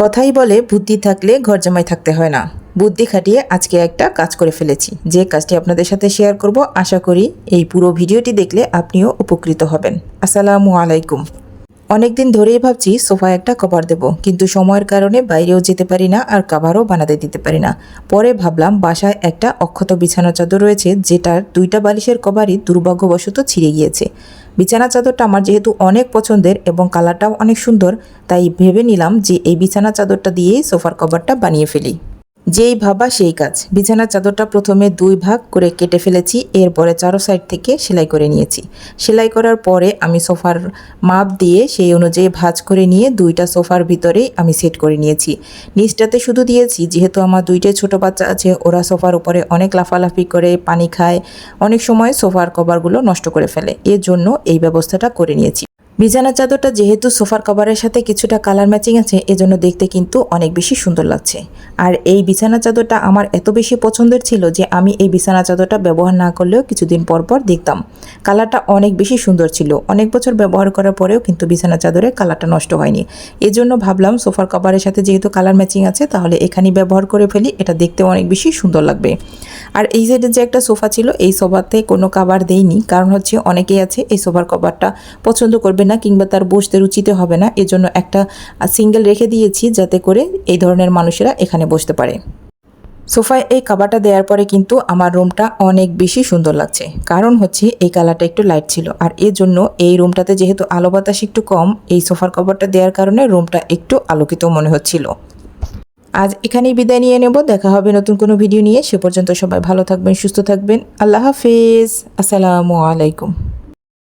কথাই বলে বুদ্ধি থাকলে ঘর জামাই থাকতে হয় না। বুদ্ধি খাটিয়ে আজকে একটা কাজ করে ফেলেছি, যে কাজটি আপনাদের সাথে শেয়ার করব। আশা করি এই পুরো ভিডিওটি দেখলে আপনিও উপকৃত হবেন। আসসালামু আলাইকুম। অনেকদিন ধরেই ভাবছি সোফায় একটা কভার দেব, কিন্তু সময়ের কারণে বাইরেও যেতে পারি না আর কভারও বানাতে দিতে পারি না। পরে ভাবলাম বাসায় একটা অক্ষত বিছানা চাদর রয়েছে, যেটার দুইটা বালিশের কভারই দুর্ভাগ্যবশত ছিঁড়ে গিয়েছে। বিছানা চাদরটা আমার যেহেতু অনেক পছন্দের এবং কালারটাও অনেক সুন্দর, তাই ভেবে নিলাম যে এই বিছানা চাদরটা দিয়েই সোফার কভারটা বানিয়ে ফেলি। যেই ভাবা সেই কাজ। বিছানার চাদরটা প্রথমে 2 ভাগ করে কেটে ফেলেছি, এরপরে চারো সাইড থেকে সেলাই করে নিয়েছি। সেলাই করার পরে আমি সোফার মাপ দিয়ে সেই অনুযায়ী ভাঁজ করে নিয়ে 2টা সোফার ভিতরেই আমি সেট করে নিয়েছি। নিচটাতে শুধু দিয়েছি, যেহেতু আমার 2টাই ছোটো বাচ্চা আছে, ওরা সোফার উপরে অনেক লাফালাফি করে, পানি খায়, অনেক সময় সোফার কভারগুলো নষ্ট করে ফেলে, এর জন্য এই ব্যবস্থাটা করে নিয়েছি। বিছানার চাদরটা যেহেতু সোফার কভারের সাথে কিছুটা কালার ম্যাচিং আছে, এজন্য দেখতে কিন্তু অনেক বেশি সুন্দর লাগছে। আর এই বিছানা চাদরটা আমার এত বেশি পছন্দের ছিল যে আমি এই বিছানা চাদরটা ব্যবহার না করলেও কিছুদিন পর পর দেখতাম। কালারটা অনেক বেশি সুন্দর ছিল, অনেক বছর ব্যবহার করার পরেও কিন্তু বিছানা চাদরের কালারটা নষ্ট হয়নি। এজন্য ভাবলাম সোফার কভারের সাথে যেহেতু কালার ম্যাচিং আছে, তাহলে এখানেই ব্যবহার করে ফেলি, এটা দেখতেও অনেক বেশি সুন্দর লাগবে। আর এই সাইডে যে একটা সোফা ছিল, এই সোফাতে কোনো কভার দেইনি, কারণ হচ্ছে অনেকেই আছে এই সোফার কভারটা পছন্দ করবে না কিংবা তার বসতে রুচিতে হবে না, এজন্য একটা সিঙ্গেল রেখে দিয়েছি, যাতে করে এই ধরনের মানুষেরা এখানে বসতে পারে। সোফায় এই কভারটা দেওয়ার পরে কিন্তু আমার রুমটা অনেক বেশি সুন্দর লাগছে, কারণ হচ্ছে এই কালারটা একটু লাইট ছিল, আর এর জন্য এই রুমটাতে যেহেতু আলো বাতাস একটু কম, এই সোফার কভারটা দেওয়ার কারণে রুমটা একটু আলোকিত মনে হচ্ছিল। আজ এখানেই বিদায় নিয়ে নেব, দেখা হবে নতুন কোনো ভিডিও নিয়ে। সে পর্যন্ত সবাই ভালো থাকবেন, সুস্থ থাকবেন। আল্লাহ হাফেজ। আসসালামু আলাইকুম।